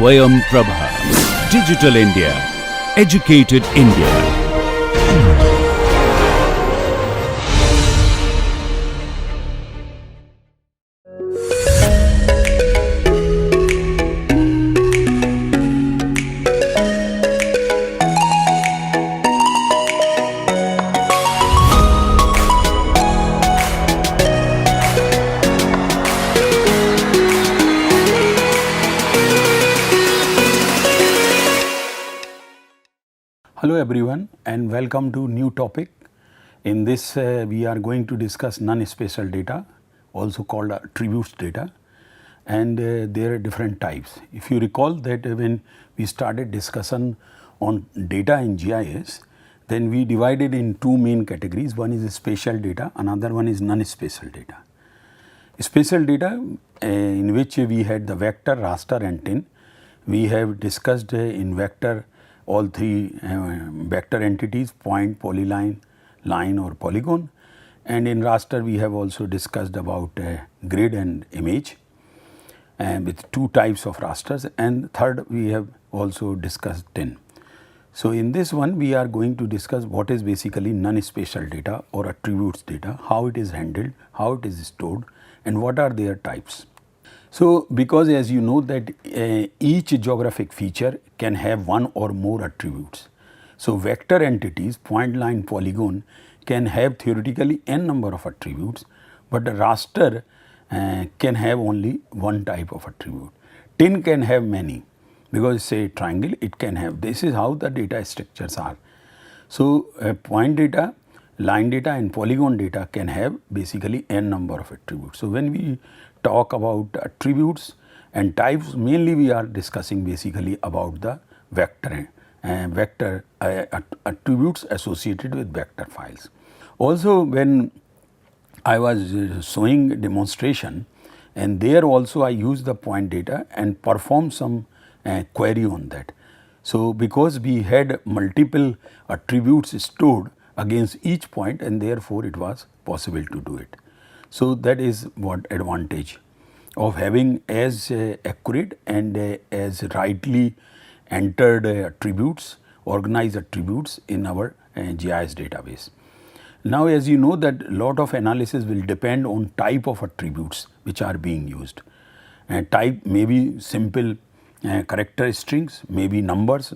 Swayam Prabha. Digital India. Educated India. Hello everyone and welcome to new topic. In this we are going to discuss non-spatial data, also called attributes data, and there are different types. If you recall that when we started discussion on data in GIS, then we divided in two main categories. One is spatial data, another one is non-spatial data. Spatial data in which we had the vector, raster and tin. We have discussed in vector all three vector entities: point, polyline, line or polygon, and in raster we have also discussed about grid and image with two types of rasters, and third we have also discussed tin. So, in this one we are going to discuss what is basically non-spatial data or attributes data, how it is handled, how it is stored and what are their types. So, because as you know that each geographic feature can have one or more attributes. So, vector entities, point, line, polygon can have theoretically n number of attributes, but a raster can have only one type of attribute. Tin can have many, because say triangle it can have. This is how the data structures are. So, point data, line data and polygon data can have basically n number of attributes. So, when we talk about attributes and types, mainly we are discussing basically about the vector attributes associated with vector files. Also, when I was showing demonstration, and there also I used the point data and performed some query on that. So, because we had multiple attributes stored against each point, and therefore, it was possible to do it. So, that is what advantage of having as accurate and as rightly entered attributes, organized attributes in our GIS database. Now, as you know that lot of analysis will depend on type of attributes which are being used. Type may be simple character strings, maybe numbers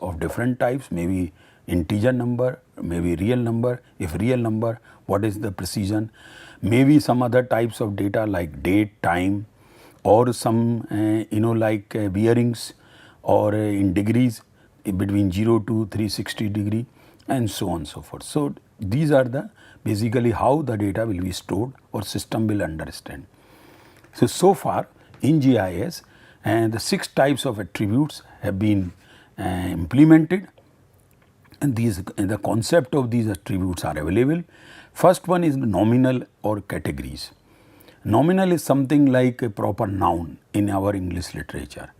of different types, maybe integer number, maybe real number. If real number, what is the precision? Maybe some other types of data like date, time, or some like bearings, or in degrees between 0 to 360 degree, and so on and so forth. So, these are the basically how the data will be stored or system will understand. So far in GIS the 6 types of attributes have been implemented, and the concept of these attributes are available. First one is nominal or categories. Nominal is something like a proper noun in our English literature,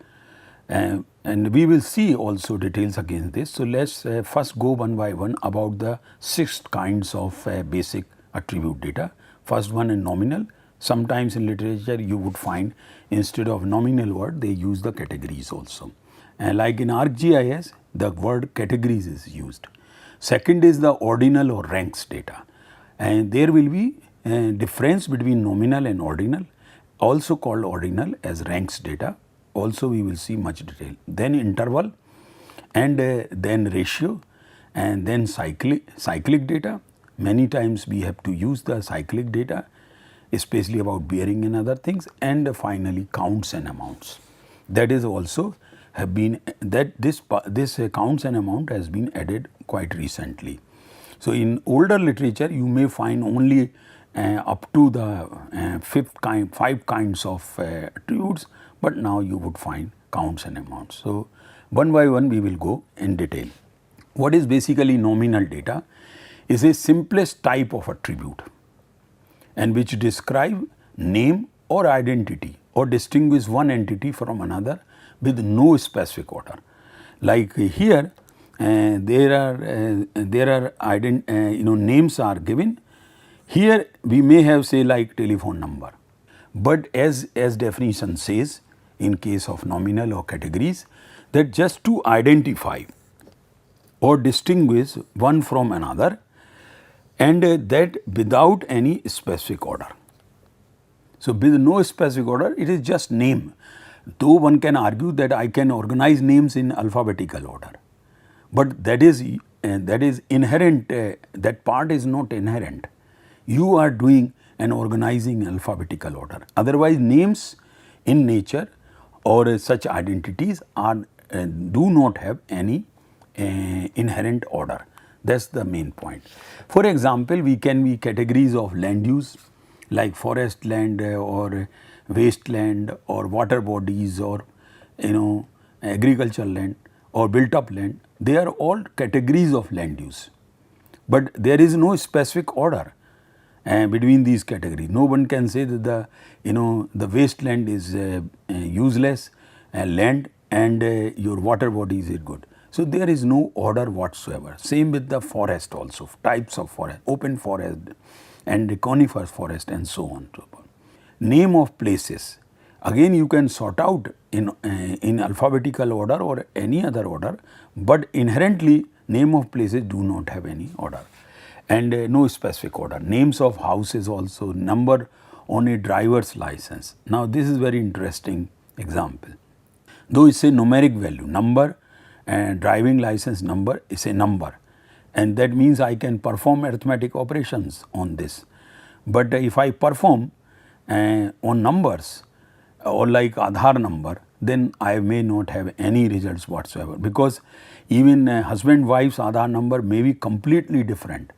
and we will see also details against this. So, let us first go one by one about the 6 kinds of basic attribute data. First one is nominal. Sometimes in literature you would find instead of nominal word they use the categories also. Like in ArcGIS the word categories is used. Second is the ordinal or ranks data, and there will be a difference between nominal and ordinal, also called ordinal as ranks data. Also we will see much detail. Then interval, and then ratio, and then cyclic data. Many times we have to use the cyclic data, especially about bearing and other things, and finally counts and amounts. That is also have been that this counts and amount has been added quite recently. So, in older literature you may find only up to the 5 kinds of attributes, but now you would find counts and amounts. So, one by one we will go in detail. What is basically nominal data is a simplest type of attribute, and which describe name or identity or distinguish one entity from another with no specific order. Like here there are names are given. Here we may have say like telephone number, but as definition says in case of nominal or categories, that just to identify or distinguish one from another, and that without any specific order. So, with no specific order, it is just name. Though one can argue that I can organize names in alphabetical order, but that is inherent, that part is not inherent. You are doing and organizing alphabetical order. Otherwise, names in nature or such identities are do not have any inherent order. That is the main point. For example, we can be categories of land use like forest land or wasteland or water bodies or agricultural land or built up land. They are all categories of land use, but there is no specific order between these categories. No one can say that the wasteland is useless land and your water bodies is good. So, there is no order whatsoever. Same with the forest also, types of forest, open forest and coniferous forest and so on. Name of places, again you can sort out in alphabetical order or any other order, but inherently name of places do not have any order and no specific order. Names of houses also, number on a driver's license. Now, this is very interesting example. Though it is a numeric value, number and driving license number is a number, and that means I can perform arithmetic operations on this. But if I perform on numbers or like Aadhaar number, then I may not have any results whatsoever, because even husband wife's Aadhaar number may be completely different.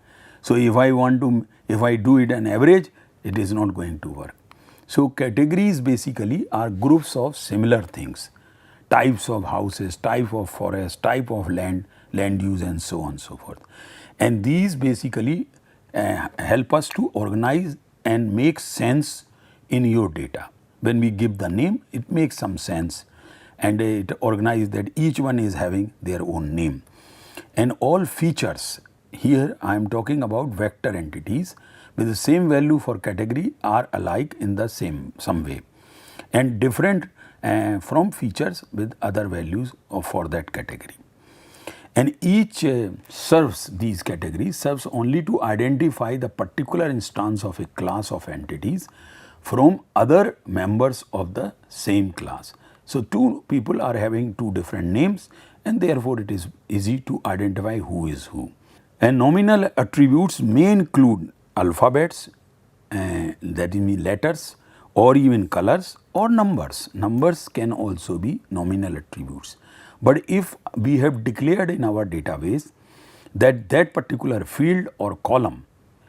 So, if I do it an average, it is not going to work. So, categories basically are groups of similar things, types of houses, type of forest, type of land use and so on and so forth. And these basically help us to organize and make sense in your data. When we give the name, it makes some sense and it organizes that each one is having their own name. And all features, here I am talking about vector entities with the same value for category are alike in the some way and different from features with other values for that category. And each serves, these categories serves only to identify the particular instance of a class of entities from other members of the same class. So, two people are having two different names and therefore, it is easy to identify who is who. And nominal attributes may include alphabets, that means letters, or even colors or numbers. Numbers can also be nominal attributes. But if we have declared in our database that that particular field or column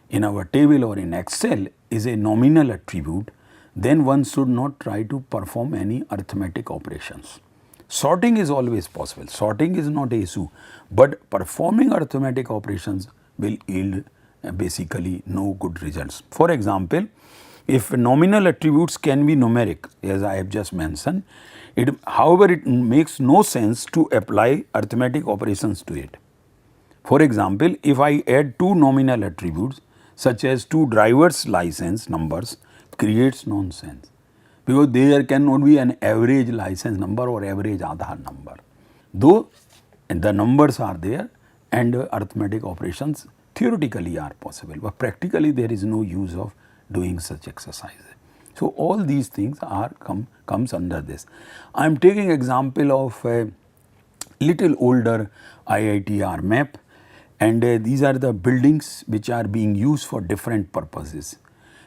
in our table or in Excel is a nominal attribute, then one should not try to perform any arithmetic operations. Sorting is always possible, sorting is not an issue, but performing arithmetic operations will yield basically no good results. For example, if nominal attributes can be numeric, as I have just mentioned, however, it makes no sense to apply arithmetic operations to it. For example, if I add two nominal attributes such as two driver's license numbers, creates nonsense, because there cannot be an average license number or average Aadhaar number. Though the numbers are there and arithmetic operations theoretically are possible, but practically there is no use of doing such exercises. So, all these things are comes under this. I am taking example of a little older IITR map, and these are the buildings which are being used for different purposes.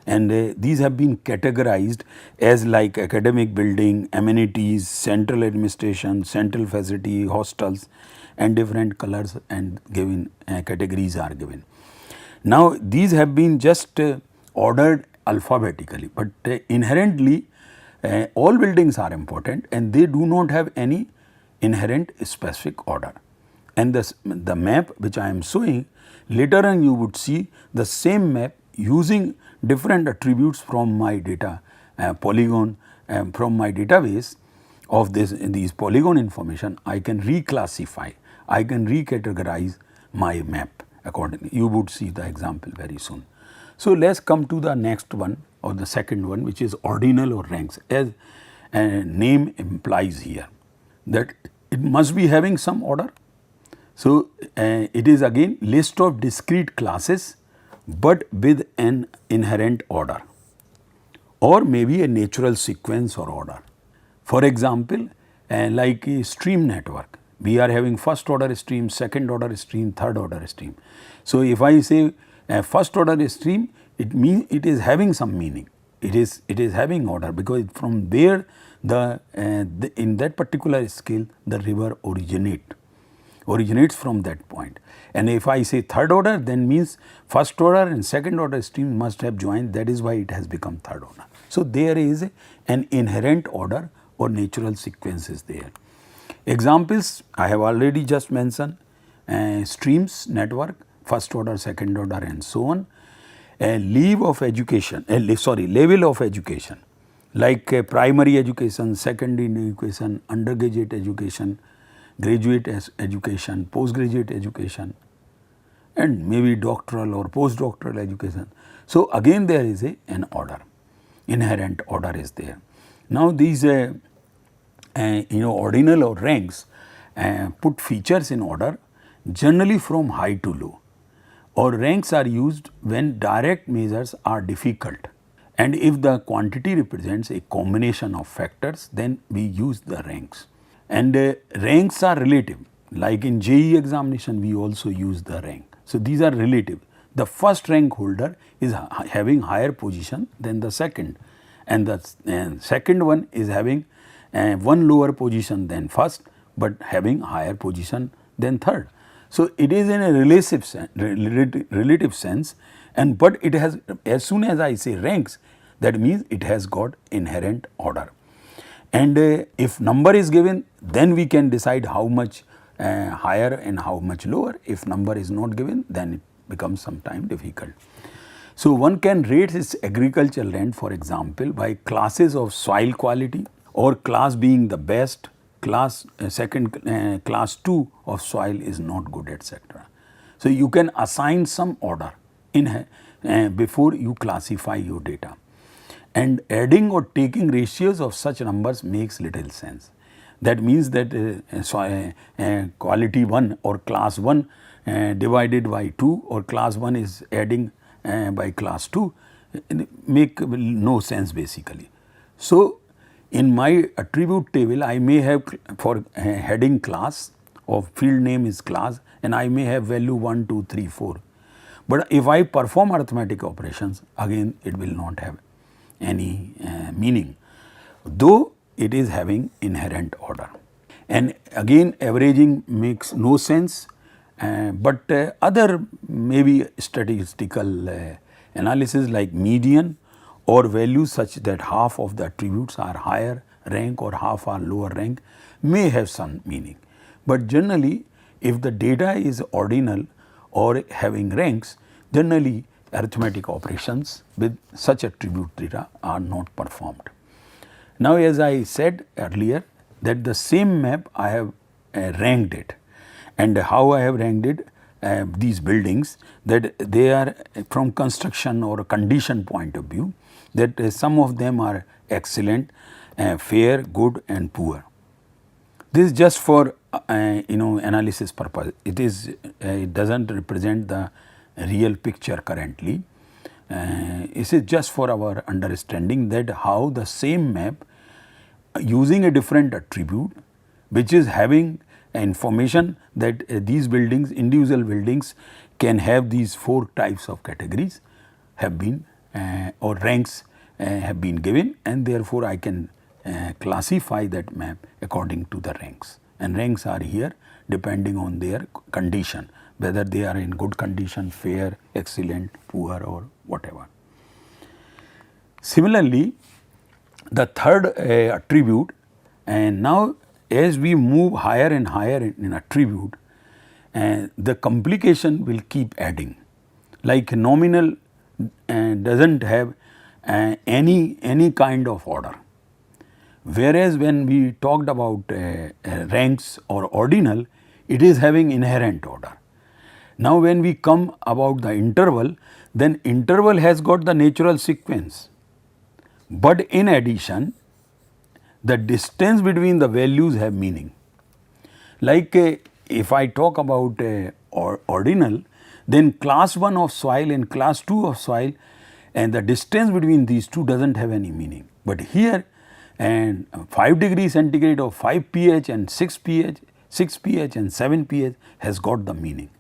And these have been categorized as like academic building, amenities, central administration, central facility, hostels, and different colors and given categories are given. Now, these have been just ordered alphabetically, but inherently all buildings are important and they do not have any inherent specific order. And the map which I am showing, later on you would see the same map using different attributes from my data polygon from my database of these polygon information. I can reclassify, I can recategorize my map accordingly. You would see the example very soon. So, let us come to the next one or the second one, which is ordinal or ranks. As name implies here, that it must be having some order. So, it is again list of discrete classes, but with an inherent order, or maybe a natural sequence or order. For example, like a stream network, we are having first order stream, second order stream, third order stream. So, if I say first order stream, it means it is having some meaning, it is having order, because from there in that particular scale the river originates from that point. And if I say third order, then means first order and second order stream must have joined, that is why it has become third order. So, there is an inherent order or natural sequence is there. Examples I have already just mentioned, streams network, first order, second order and so on. Level of education, like primary education, secondary education, undergraduate education, graduate education, postgraduate education, and maybe doctoral or postdoctoral education. So, again there is an order, inherent order is there. Now, these ordinal or ranks put features in order generally from high to low, or ranks are used when direct measures are difficult, and if the quantity represents a combination of factors, then we use the ranks. And ranks are relative, like in JEE examination we also use the rank. So, these are relative. The first rank holder is having higher position than the second, and the second one is having one lower position than first, but having higher position than third. So, it is in a relative sense, and but it has, as soon as I say ranks, that means it has got inherent order. And if number is given, then we can decide how much higher and how much lower. If number is not given, then it becomes sometime difficult. So, one can rate its agricultural land, for example, by classes of soil quality, or class being the best, class class 2 of soil is not good, etc. So, you can assign some order in before you classify your data, and adding or taking ratios of such numbers makes little sense. That means that quality 1 or class 1 divided by 2, or class 1 is adding by class 2, make no sense basically. So, in my attribute table, I may have for heading class or field name is class, and I may have value 1, 2, 3, 4. But if I perform arithmetic operations, again it will not have any meaning, though it is having inherent order. And again averaging makes no sense, but other maybe statistical analysis like median or values such that half of the attributes are higher rank or half are lower rank may have some meaning. But generally, if the data is ordinal or having ranks, generally arithmetic operations with such attribute data are not performed. Now, as I said earlier, that the same map I have ranked it, and how I have ranked it, these buildings, that they are from construction or condition point of view, that some of them are excellent, fair, good and poor. This is just for analysis purpose. It does not represent the real picture currently. It is just for our understanding that how the same map using a different attribute, which is having information that these buildings, individual buildings can have these 4 types of categories, have been or ranks have been given, and therefore I can classify that map according to the ranks, and ranks are here depending on their condition, whether they are in good condition, fair, excellent, poor or whatever. Similarly, the third attribute, and now as we move higher and higher in attribute, the complication will keep adding. Like nominal does not have any kind of order, whereas when we talked about ranks or ordinal, it is having inherent order. Now, when we come about the interval, then interval has got the natural sequence, but in addition the distance between the values have meaning. Like if I talk about ordinal, then class 1 of soil and class 2 of soil, and the distance between these two does not have any meaning. But here, and 5 degrees centigrade of 5 pH and 6 pH, 6 pH and 7 pH has got the meaning.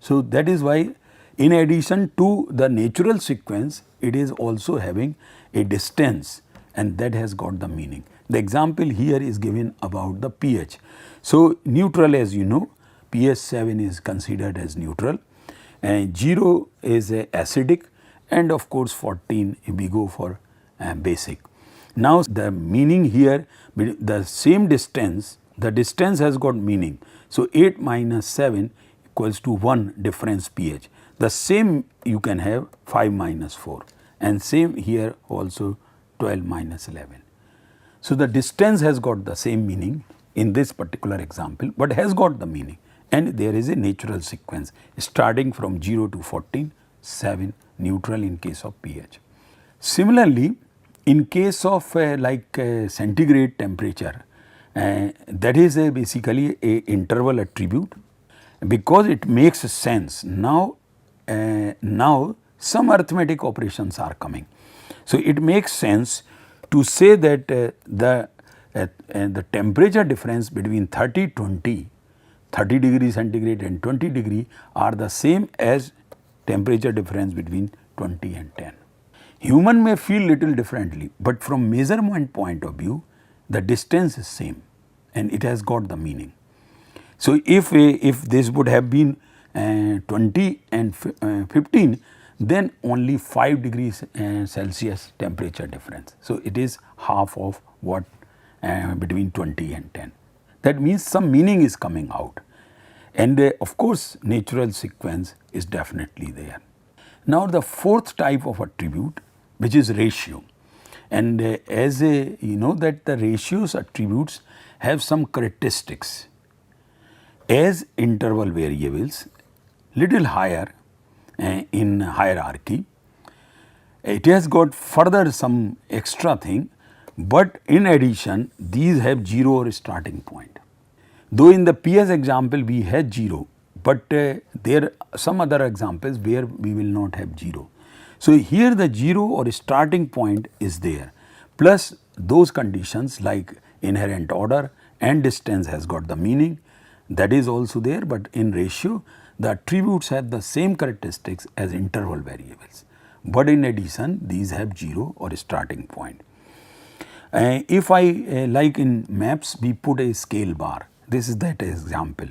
So that is why, in addition to the natural sequence, it is also having a distance, and that has got the meaning. The example here is given about the pH. So neutral, as you know, pH 7 is considered as neutral, and 0 is acidic, and of course 14 if we go for basic. Now the meaning here, the same distance, the distance has got meaning. So 8 minus 7 equals to 1 difference pH. The same you can have 5 minus 4, and same here also 12 minus 11. So the distance has got the same meaning in this particular example, but has got the meaning, and there is a natural sequence starting from 0 to 14, 7 neutral in case of pH. Similarly, in case of centigrade temperature, that is basically a interval attribute, because it makes sense. Now some arithmetic operations are coming. So it makes sense to say that the temperature difference between 30 degrees centigrade and 20 degree are the same as temperature difference between 20 and 10. Human may feel little differently, but from measurement point of view, the distance is same, and it has got the meaning. So if this would have been 20 and 15, then only 5 degrees Celsius temperature difference. So it is half of what between 20 and 10. That means some meaning is coming out, and of course natural sequence is definitely there. Now the fourth type of attribute, which is ratio, and as you know that the ratios attributes have some characteristics as interval variables, little higher in hierarchy. It has got further some extra thing, but in addition these have 0 or starting point. Though in the PS example we had 0, but there are some other examples where we will not have 0. So here the 0 or starting point is there, plus those conditions like inherent order and distance has got the meaning, that is also there, but in ratio the attributes have the same characteristics as interval variables, but in addition these have 0 or starting point. If I like in maps we put a scale bar, this is that example.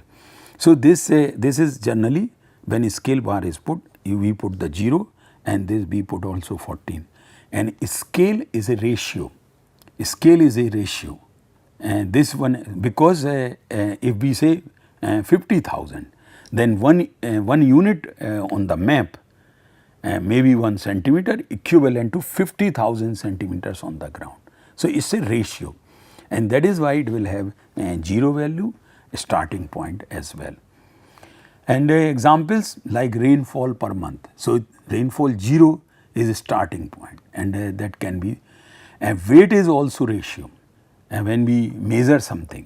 So this is generally when a scale bar is put, we put the 0, and this we put also 14, and scale is a ratio. Scale is a ratio, and this one, because if we say 50,000, then one unit on the map may be 1 centimeter equivalent to 50,000 centimeters on the ground. So it is a ratio, and that is why it will have 0 value starting point as well. And examples like rainfall per month. So rainfall 0 is a starting point, and that can be, weight is also ratio, and when we measure something,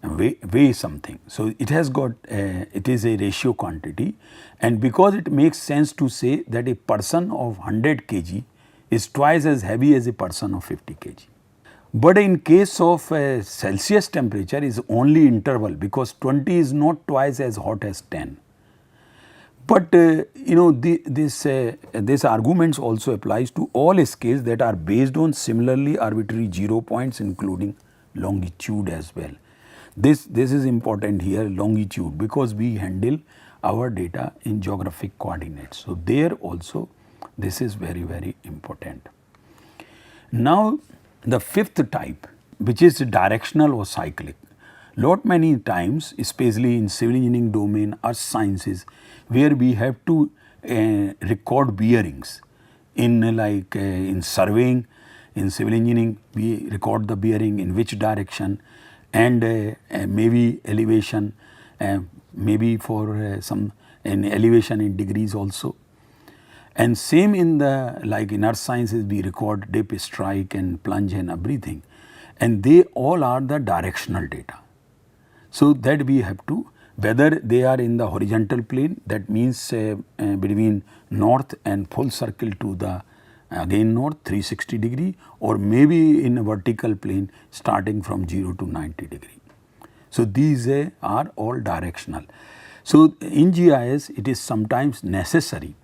weigh something. So it has got, it is a ratio quantity, and because it makes sense to say that a person of 100 kg is twice as heavy as a person of 50 kg. But in case of Celsius temperature is only interval, because 20 is not twice as hot as 10. But you know, this arguments also applies to all scales that are based on similarly arbitrary 0 points, including longitude as well. This is important here, longitude, because we handle our data in geographic coordinates. So there also this is very, very important. Now the fifth type, which is directional or cyclic. Lot many times, especially in civil engineering domain or sciences, where we have to record bearings in in surveying, in civil engineering we record the bearing in which direction, and maybe elevation, maybe for some elevation in degrees also. And same in the in earth sciences we record dip, strike and plunge and everything. and they all are the directional data. So that we have to, whether they are in the horizontal plane, that means between north and full circle to the again north 360 degree, or maybe in a vertical plane starting from 0 to 90 degree. So these are all directional. So in GIS it is sometimes necessary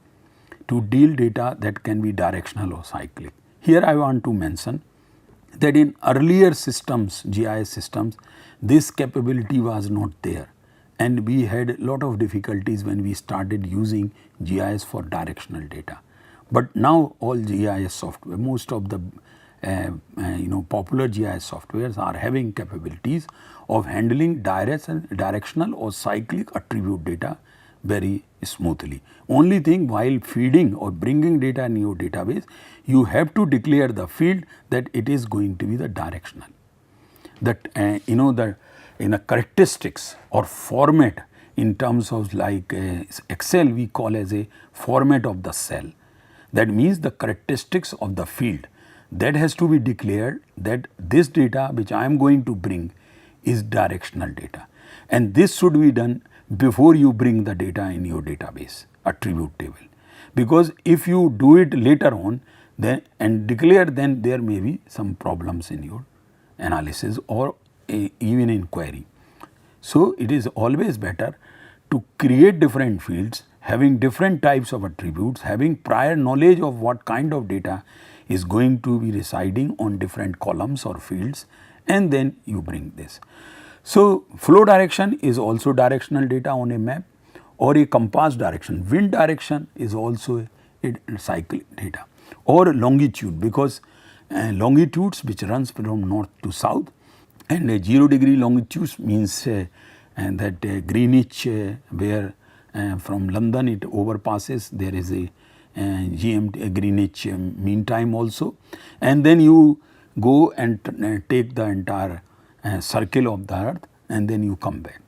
to deal data that can be directional or cyclic. Here I want to mention that in earlier systems, GIS systems, this capability was not there, and we had a lot of difficulties when we started using GIS for directional data. But now all GIS software, most of the popular GIS softwares are having capabilities of handling directional or cyclic attribute data very smoothly. Only thing, while feeding or bringing data in your database, you have to declare the field that it is going to be the directional. That the in the characteristics or format in terms of like Excel we call as a format of the cell. That means the characteristics of the field that has to be declared that this data which I am going to bring is directional data, and this should be done before you bring the data in your database attribute table, because if you do it later on then and declare, then there may be some problems in your analysis or even in query. So it is always better to create different fields having different types of attributes, having prior knowledge of what kind of data is going to be residing on different columns or fields, and then you bring this. So flow direction is also directional data on a map, or a compass direction. Wind direction is also a cyclic data, or longitude, because longitudes which runs from north to south, and a 0 degree longitude means that Greenwich where from London it overpasses, there is a GMT Greenwich mean time also, and then you go and take the entire circle of the earth and then you come back.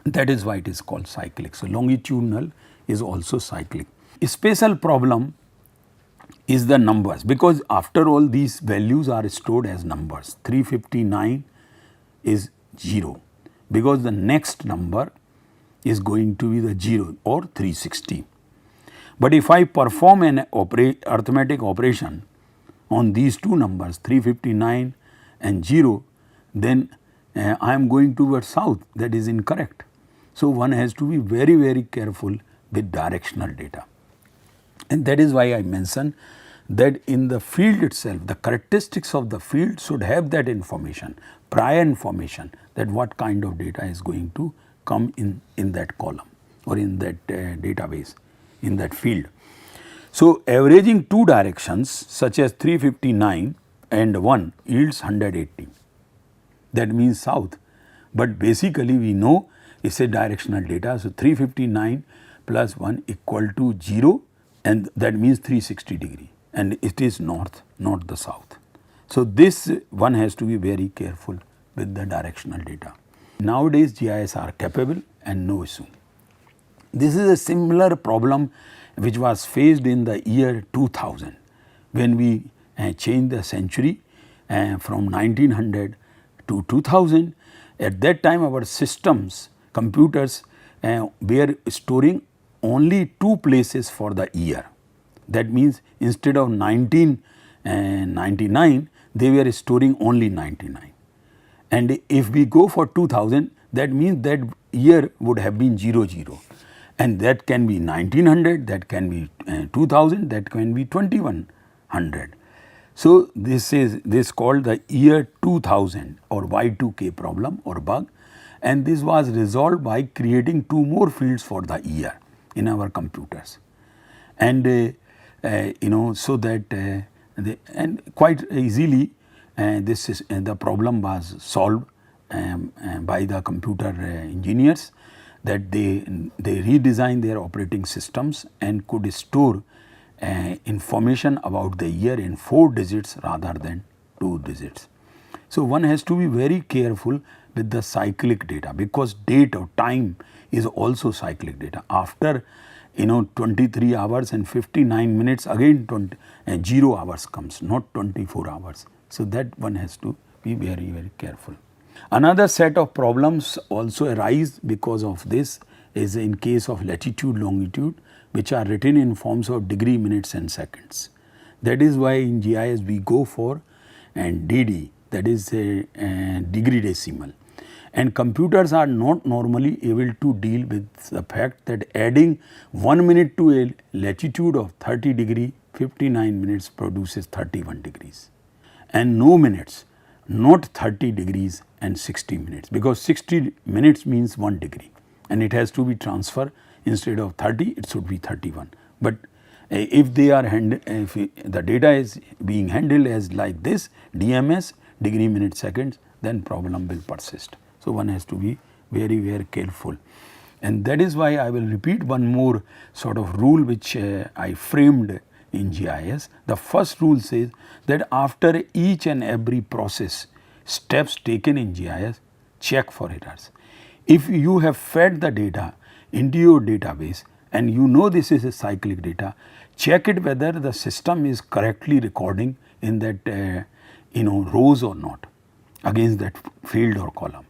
That is why it is called cyclic. So longitudinal is also cyclic. A spatial problem is the numbers, because after all these values are stored as numbers. 359 is 0, because the next number is going to be the 0 or 360. But if I perform an arithmetic operation on these two numbers 359 and 0, then I am going towards south, that is incorrect. So one has to be very, very careful with directional data, and that is why I mentioned that in the field itself, the characteristics of the field should have that information, prior information, that what kind of data is going to come in that column or in that database, in that field. So averaging two directions such as 359 and 1 yields 180. That means south, but basically we know it's a directional data. So 359 plus 1 equal to 0, and that means 360 degree, and it is north, not the south. So this one has to be very careful with the directional data. Nowadays GIS are capable and no issue. This is a similar problem which was faced in the year 2000 when we changed the century from 1900 to 2000. At that time our systems, computers were storing only two places for the year. That means instead of 1999 they were storing only 99. And if we go for 2000, that means that year would have been 00, and that can be 1900, that can be 2000, that can be 2100. So this called the year 2000 or Y2K problem or bug, and this was resolved by creating two more fields for the year in our computers, and so that and quite easily the problem was solved by the computer engineers, that they redesigned their operating systems and could store information about the year in 4 digits rather than 2 digits. So one has to be very careful with the cyclic data, because date or time is also cyclic data. After 23 hours and 59 minutes again 0 hours comes, not 24 hours. So that one has to be very, very careful. Another set of problems also arise because of this is in case of latitude, longitude, which are written in forms of degree, minutes and seconds. That is why in GIS we go for DD, that is a degree decimal. And computers are not normally able to deal with the fact that adding 1 minute to a latitude of 30 degree, 59 minutes produces 31 degrees. And no minutes, not 30 degrees and 60 minutes, because 60 minutes means 1 degree and it has to be transferred. Instead of 30, it should be 31. But if they are if the data is being handled as like this, DMS, degree, minute, seconds, then problem will persist. So one has to be very, very careful. And that is why I will repeat one more sort of rule which I framed in GIS. The first rule says that after each and every process, steps taken in GIS, check for errors. If you have fed the data into your database and you know this is a cyclic data, check it whether the system is correctly recording in that rows or not against that field or column.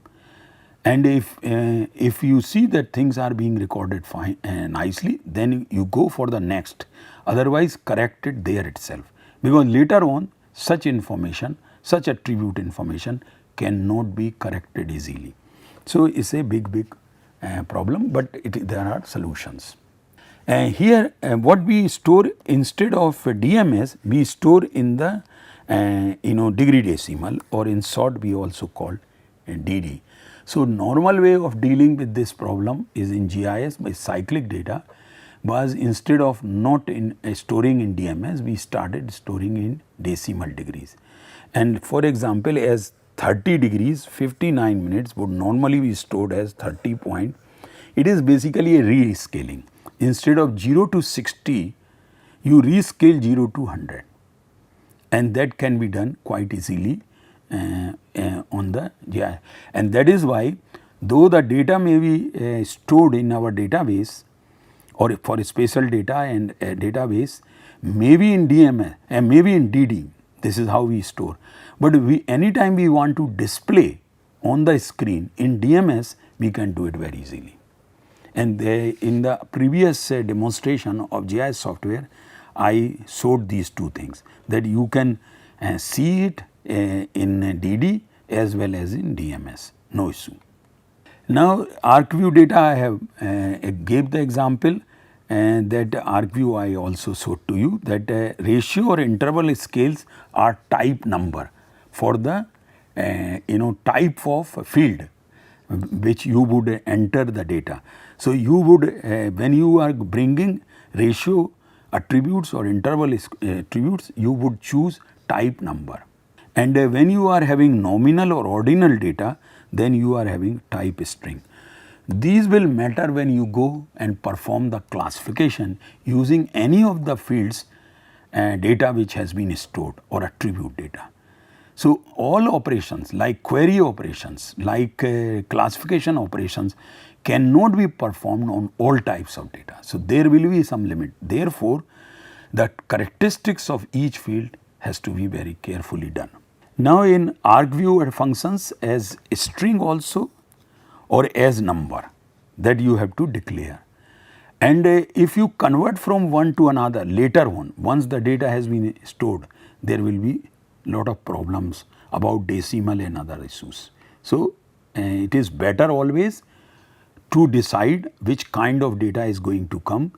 And if you see that things are being recorded fine nicely, then you go for the next. Otherwise, correct it there itself, because later on such information, such attribute information cannot be corrected easily. So it's a big problem, but there are solutions. Here what we store instead of DMS, we store in the degree decimal, or in short we also call DD. So normal way of dealing with this problem is in GIS by cyclic data, was instead of not in storing in DMS, we started storing in decimal degrees. And for example, as 30 degrees 59 minutes would normally be stored as 30 point. It is basically a rescaling. Instead of 0 to 60, you rescale 0 to 100, and that can be done quite easily on the GIS. And that is why, though the data may be stored in our database or for spatial data and database, maybe in DMS and maybe in DD, this is how we store. But anytime we want to display on the screen in DMS, we can do it very easily. And in the previous demonstration of GIS software, I showed these two things, that you can see it in DD as well as in DMS, no issue. Now ArcView data I have gave the example, and that ArcView I also showed to you, that ratio or interval scales are type number for the type of field which you would enter the data. So you would when you are bringing ratio attributes or interval attributes, you would choose type number. And when you are having nominal or ordinal data, then you are having type string. These will matter when you go and perform the classification using any of the fields data which has been stored, or attribute data. So all operations like query operations, like classification operations cannot be performed on all types of data. So there will be some limit. Therefore, the characteristics of each field has to be very carefully done. Now in ArcView functions as string also, or as number, that you have to declare. And if you convert from one to another later on, once the data has been stored, there will be lot of problems about decimal and other issues. So it is better always to decide which kind of data is going to come,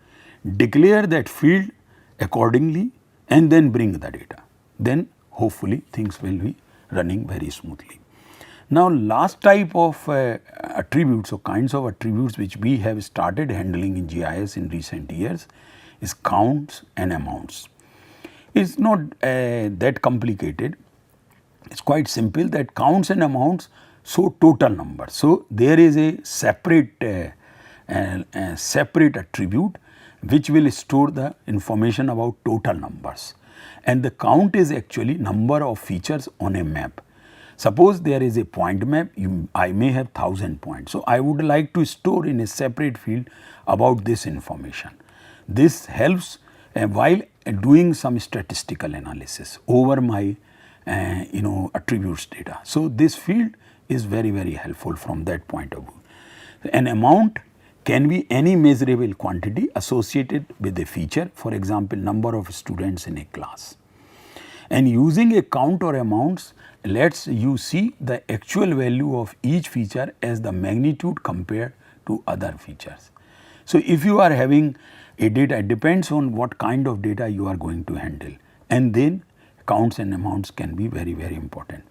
declare that field accordingly, and then bring the data. Then hopefully things will be running very smoothly. Now last type of attributes or kinds of attributes which we have started handling in GIS in recent years is counts and amounts. It's not that complicated. It's quite simple, that counts and amounts show total numbers. So there is a separate attribute which will store the information about total numbers, and the count is actually number of features on a map. Suppose there is a point map, I may have 1000 points. So I would like to store in a separate field about this information. This helps while doing some statistical analysis over my attributes data. So, this field is very helpful from that point of view. An amount can be any measurable quantity associated with a feature, for example, number of students in a class. And using a count or amounts lets you see the actual value of each feature as the magnitude compared to other features. So, if you are having a data, it depends on what kind of data you are going to handle, and then counts and amounts can be very important.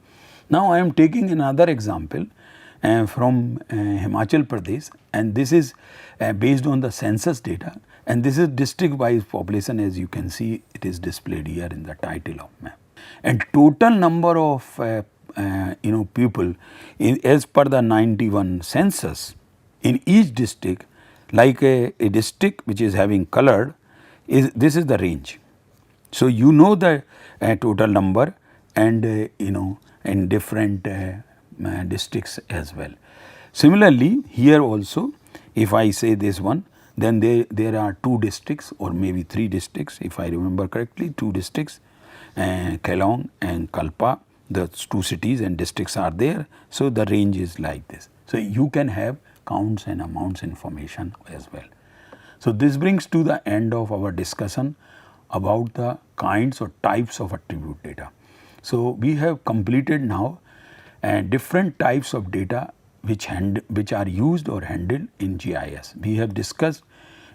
Now, I am taking another example from Himachal Pradesh, and this is based on the census data, and this is district wise population. As you can see, it is displayed here in the title of map, and total number of people as per the 91 census in each district, like a district which is having colored, this is the range. So, you know the total number and in different districts as well. Similarly, here also if I say this one, then there are 2 districts or maybe 3 districts, if I remember correctly, 2 districts, Kelong and Kalpa, the 2 cities and districts are there. So, the range is like this. So, you can have counts and amounts information as well. So, this brings to the end of our discussion about the kinds or types of attribute data. So, we have completed now different types of data which are used or handled in GIS. We have discussed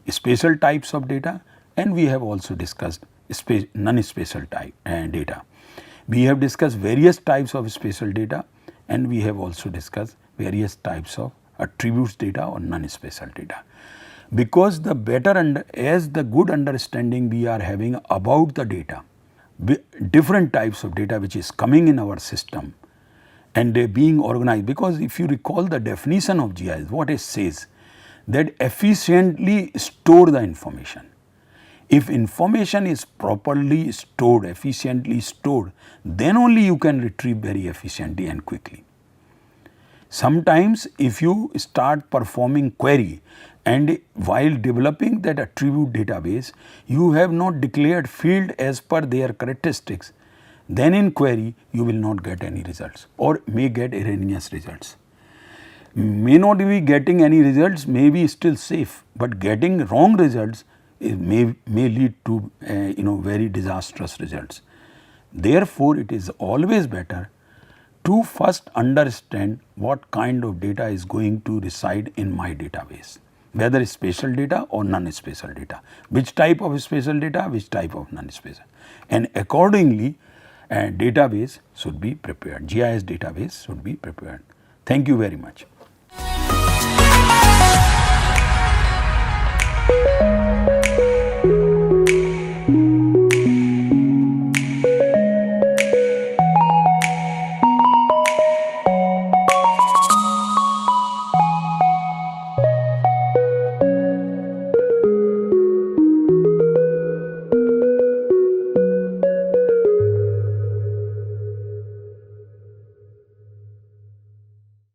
spatial types of data, and we have also discussed non-spatial type data. We have discussed various types of spatial data, and we have also discussed various types of attributes data or non-spatial data. Because the good understanding we are having about the data, different types of data which is coming in our system, and they being organized, because if you recall the definition of GIS, what it says, that efficiently store the information. If information is properly stored, efficiently stored, then only you can retrieve very efficiently and quickly. Sometimes if you start performing query and while developing that attribute database, you have not declared field as per their characteristics, then in query you will not get any results or may get erroneous results. May not be getting any results, may be still safe, but getting wrong results may lead to very disastrous results. Therefore, it is always better to first understand what kind of data is going to reside in my database, whether it's spatial data or non-spatial data, which type of spatial data, which type of non-spatial, and accordingly database should be prepared, GIS database should be prepared. Thank you very much.